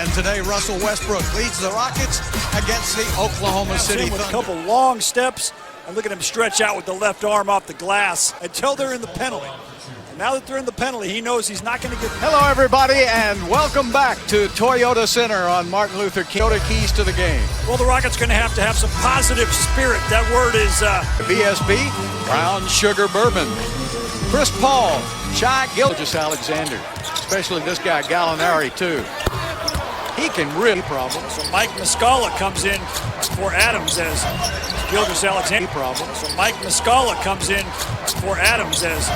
And today, Russell Westbrook leads the Rockets against the Oklahoma City with Thunder. a couple long steps, and look at him stretch out with the left arm off the glass until they're in the penalty. And now that they're in the penalty, he knows he's not going to get. Hello, everybody, and welcome back to Toyota Center on Martin Luther King. Toyota keys to the game. Well, the Rockets going to have some positive spirit. That word is BSB, Brown Sugar Bourbon. Chris Paul, Shai Gilgeous-Alexander, especially this guy Gallinari too. He can really problem. So Mike Muscala comes in for Adams as Gilgeous-Alexander. Problem. So Mike Muscala comes in for Adams as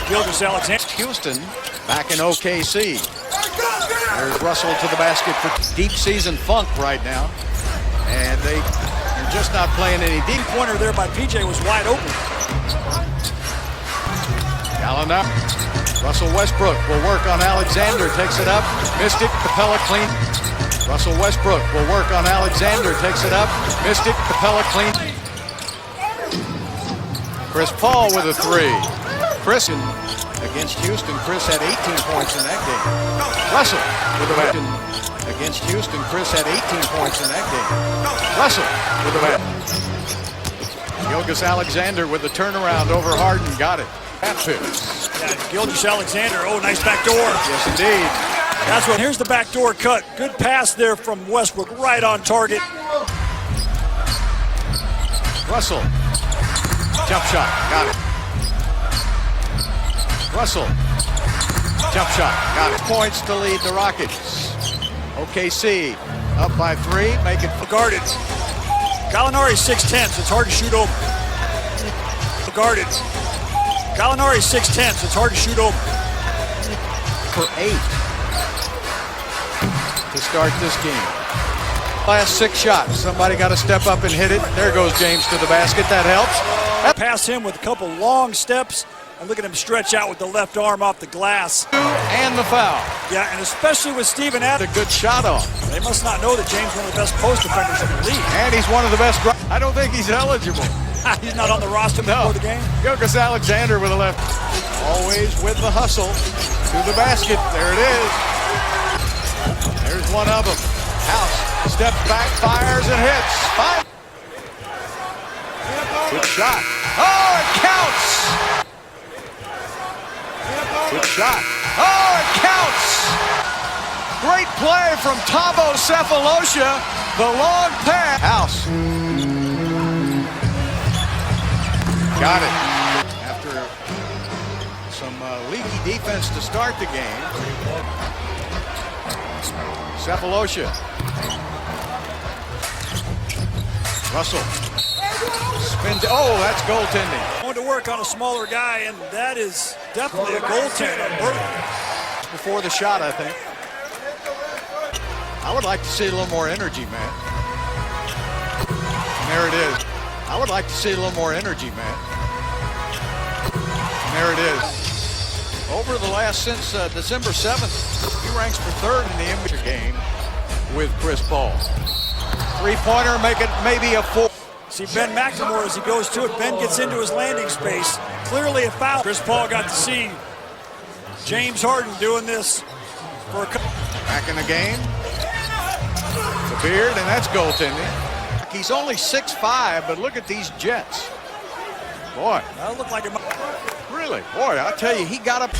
Gilgeous-Alexander. Houston back in OKC. There's Russell to the basket for deep season funk right now. And they're just not playing any deep. Pointer there by PJ was wide open. Gallinari. Russell Westbrook will work on Alexander, takes it up, missed it, Capella clean. Russell Westbrook will work on Alexander, takes it up, missed it, Capella clean. Chris Paul with a three. Chris against Houston, Chris had 18 points in that game. Russell with a bat. Against Houston, Chris had 18 points in that game. Russell with a bat. Gilgeous-Alexander with the turnaround over Harden, got it. Yeah, Gilgeous-Alexander, oh, nice back door. Yes, indeed. That's what, here's the backdoor cut. Good pass there from Westbrook, right on target. Russell, jump shot, got it. Russell, jump shot, got it. Points to lead the Rockets. OKC, up by 3, make it guarded. Gallinari's 6'10", so it's hard to shoot over. Guarded. Gallinari's 6'10", so it's hard to shoot over. For 8 to start this game. Last 6 shots. Somebody got to step up and hit it. There goes James to the basket. That helps. Pass him with a couple long steps. And look at him stretch out with the left arm off the glass. And the foul. Yeah, and especially with Steven Adams. A good shot off. They must not know that James is one of the best post defenders in the league. And he's one of the best. I don't think he's eligible. He's not on the roster before the game. Gilgeous-Alexander with a left. Always with the hustle to the basket. There it is. There's one of them. House steps back, fires, and hits. Fine. Good shot. Oh, it counts. Good shot. Oh, it counts. Great play from Thabo Sefolosha. The long pass. House. Got it. After some leaky defense to start the game. Sefolosha. Russell. Spins. Oh, that's goaltending. Going to work on a smaller guy, and that is definitely a goaltender. Before the shot, I think. I would like to see a little more energy, man. And there it is. I would like to see a little more energy, man. And there it is. Over the last, since December 7th, he ranks for 3rd in the NBA game with Chris Paul. Three-pointer, make it maybe a 4. See Ben McLemore as he goes to it. Ben gets into his landing space. Clearly a foul. Chris Paul got to see James Harden doing this for a couple. Back in the game. The beard, and that's goaltending. He's only 6'5", but look at these Jets. Boy. That looked like it. Really? Boy, I'll tell you, he got up.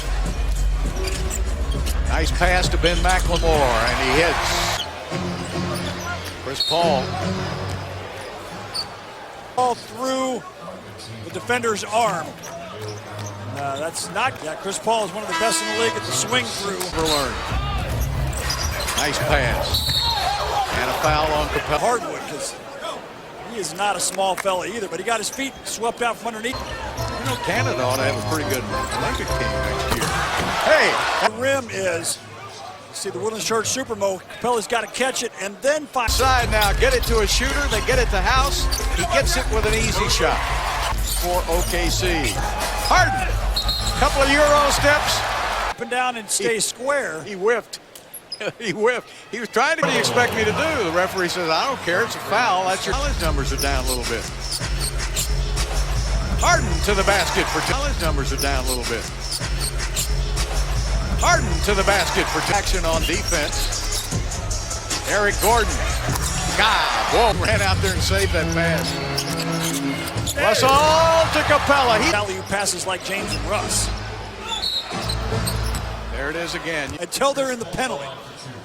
Nice pass to Ben McLemore, and he hits. Chris Paul. Ball through the defender's arm. That's not. Yeah, Chris Paul is one of the best in the league at the swing through. Nice pass. And a foul on Capella. Hardwood, because he is not a small fella either, but he got his feet swept out from underneath. You know, Canada ought to have a pretty good Olympic team next year. Hey! The rim is, see the Woodland Church Supermo. Capella's got to catch it and then find. Side now, get it to a shooter. They get it to House. He gets it with an easy shot for OKC. Harden, couple of Euro steps. Up and down and stay square. He whiffed. He whiffed. He was trying to. What do you expect me to do? The referee says, I don't care. It's a foul. That's your. His numbers are down a little bit. Harden to the basket for. His numbers are down a little bit. Harden to the basket for action on defense. Eric Gordon. God, whoa, ran out there and saved that pass. Russell to Capella. Alley-oop passes like James and Russ. There it is again. Until they're in the penalty.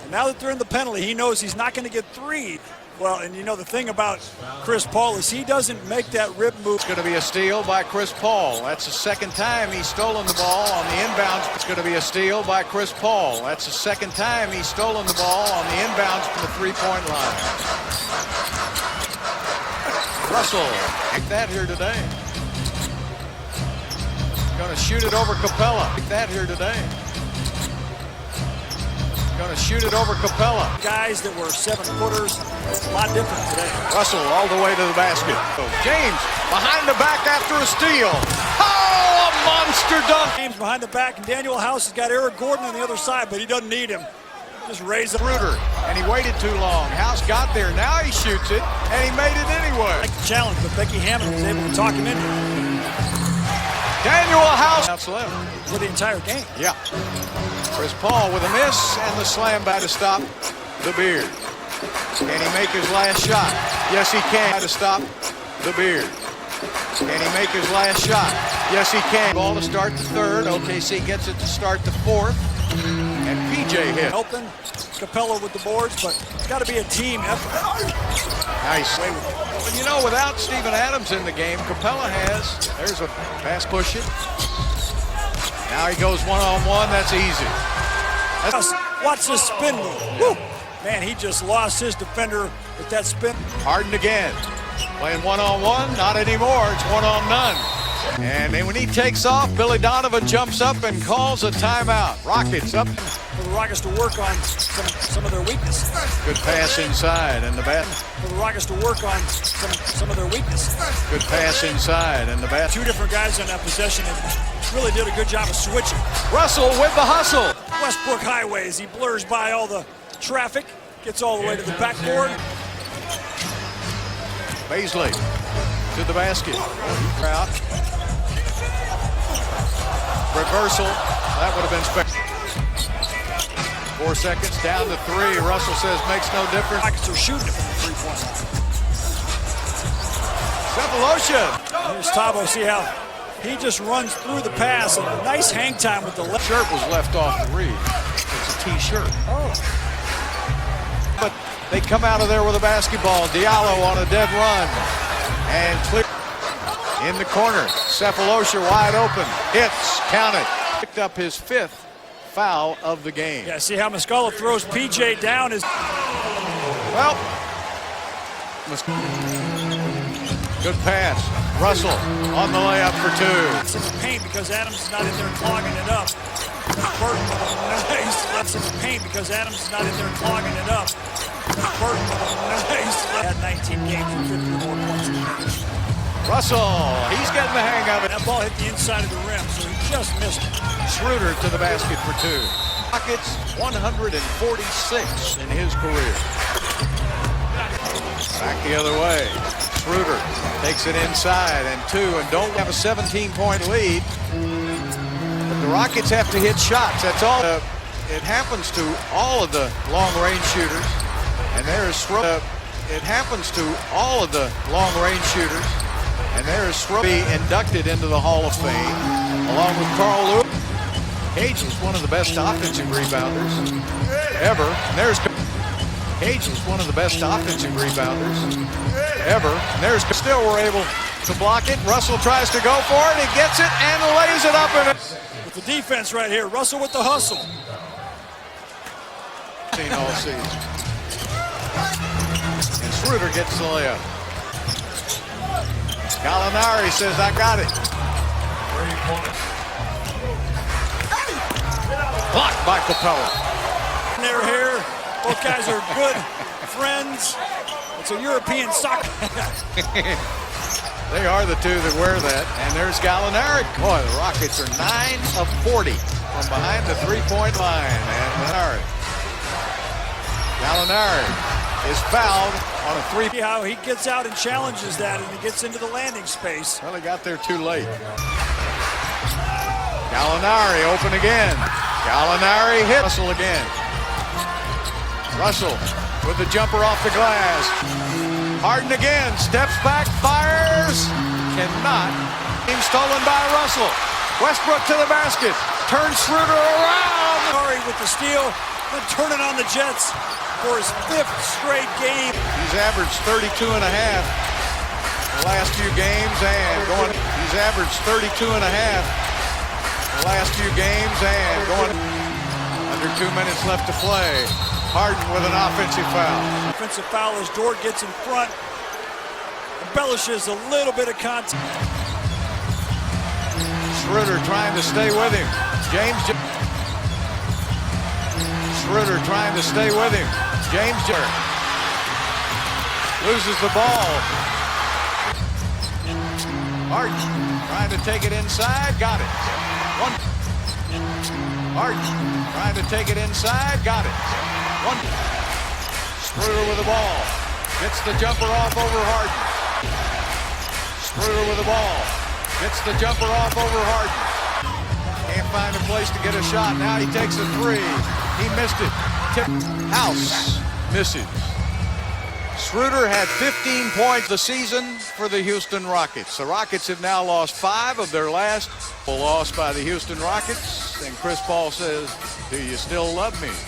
And now that they're in the penalty, he knows he's not going to get three. Well, and you know the thing about Chris Paul is he doesn't make that rip move. It's going to be a steal by Chris Paul. That's the second time he's stolen the ball on the inbounds. It's going to be a steal by Chris Paul. That's the second time he's stolen the ball on the inbounds from the three-point line. Russell, take that here today. Going to shoot it over Capella. Take that here today. Going to shoot it over Capella. Guys that were 7-footers, it's a lot different today. Russell all the way to the basket. James behind the back after a steal. Oh, a monster dunk. James behind the back, and Daniel House has got Eric Gordon on the other side, but he doesn't need him. Just raise it. Ruder, and he waited too long. House got there. Now he shoots it, and he made it anyway. Like the challenge, but Becky Hammond was able to talk him into it. Daniel House. That's left. For the entire game. Yeah. Chris Paul with a miss, and the slam by to stop the Beard. Can he make his last shot? Yes, he can. To stop the Beard. Can he make his last shot? Yes, he can. Ball to start the third. OKC gets it to start the fourth. And PJ hit. Helping Capella with the boards, but it's got to be a team effort. Nice. Well, you know, without Steven Adams in the game, Capella has. There's a pass push it. Now he goes one-on-one. That's easy. Watch this spin move. Woo. Man, he just lost his defender with that spin. Harden again. Playing one-on-one. Not anymore. It's one-on-none. And then when he takes off, Billy Donovan jumps up and calls a timeout. Rockets up. For the Rockets to work on some of their weaknesses. Good pass inside and the bat. For the Rockets to work on some of their weaknesses. Good pass inside and the bat. Two different guys on that possession and really did a good job of switching. Russell with the hustle. Westbrook Highway as he blurs by all the traffic, gets all the way to the backboard. Baisley to the basket. Out. Reversal. That would have been spectacular. 4 seconds down to 3. Russell says makes no difference. Rockets are shooting it from the three-point line. Cephalosha. Here's Tabo. See how he just runs through the pass and a nice hang time with the left. Shirt was left off the read. It's a T-shirt. Oh. But they come out of there with a basketball. Diallo on a dead run. And clear in the corner. Cephalosha wide open. Hits. Count it. Picked up his 5th foul of the game. Yeah, see how Muscala throws PJ down. Well, good pass. Russell on the layup for 2. It's in the paint because Adams is not in there clogging it up. Burton left in the paint because Adams is not in there clogging it up. Burton had 19 games and 50 or more points. Russell, he's getting the hang of it. That ball hit the inside of the rim, so he just missed it. Schroeder to the basket for 2. Rockets 146 in his career. Back the other way. Schroeder takes it inside and 2, and don't have a 17-point lead. But the Rockets have to hit shots. That's all. It happens to all of the long-range shooters. And there's Schroeder. It happens to all of the long-range shooters. And there's Schroeder inducted into the Hall of Fame, along with Carl Lewis. Cage is one of the best offensive rebounders ever. And there's Cage is one of the best offensive rebounders ever. And there's still we're able to block it. Russell tries to go for it. He gets it and lays it up in it. With the defense right here, Russell with the hustle. All season. And Schroeder gets the layup. Gallinari says, I got it. Blocked by Capella. They're here. Both guys are good friends. It's a European soccer. They are the two that wear that. And there's Gallinari. Boy, the Rockets are 9 of 40 from behind the three-point line. And Gallinari is fouled on a 3. See how he gets out and challenges that, and he gets into the landing space. Well, he got there too late. Gallinari open again. Gallinari hits Russell again. Russell with the jumper off the glass. Harden again, steps back, fires, cannot. Team stolen by Russell. Westbrook to the basket, turns Schroeder around. Curry with the steal, then turning on the Jets for his 5th straight game. He's averaged 32 and a half the last few games and going. He's averaged 32 and a half the last few games and going. Under 2 minutes left to play. Harden with an offensive foul. Offensive foul as Dort gets in front. Embellishes a little bit of contact. Schroeder trying to stay with him. Schroeder trying to stay with him. James loses the ball. Harden trying to take it inside. Got it. Harden trying to take it inside. Got it. Schroeder with the ball. Gets the jumper off over Harden. Schroeder with the ball. Gets the jumper off over Harden. Can't find a place to get a shot. Now he takes a three. He missed it. Tip. House misses. Schroeder had 15 points the season for the Houston Rockets. The Rockets have now lost 5 of their last. Lost by the Houston Rockets. And Chris Paul says, "Do you still love me?"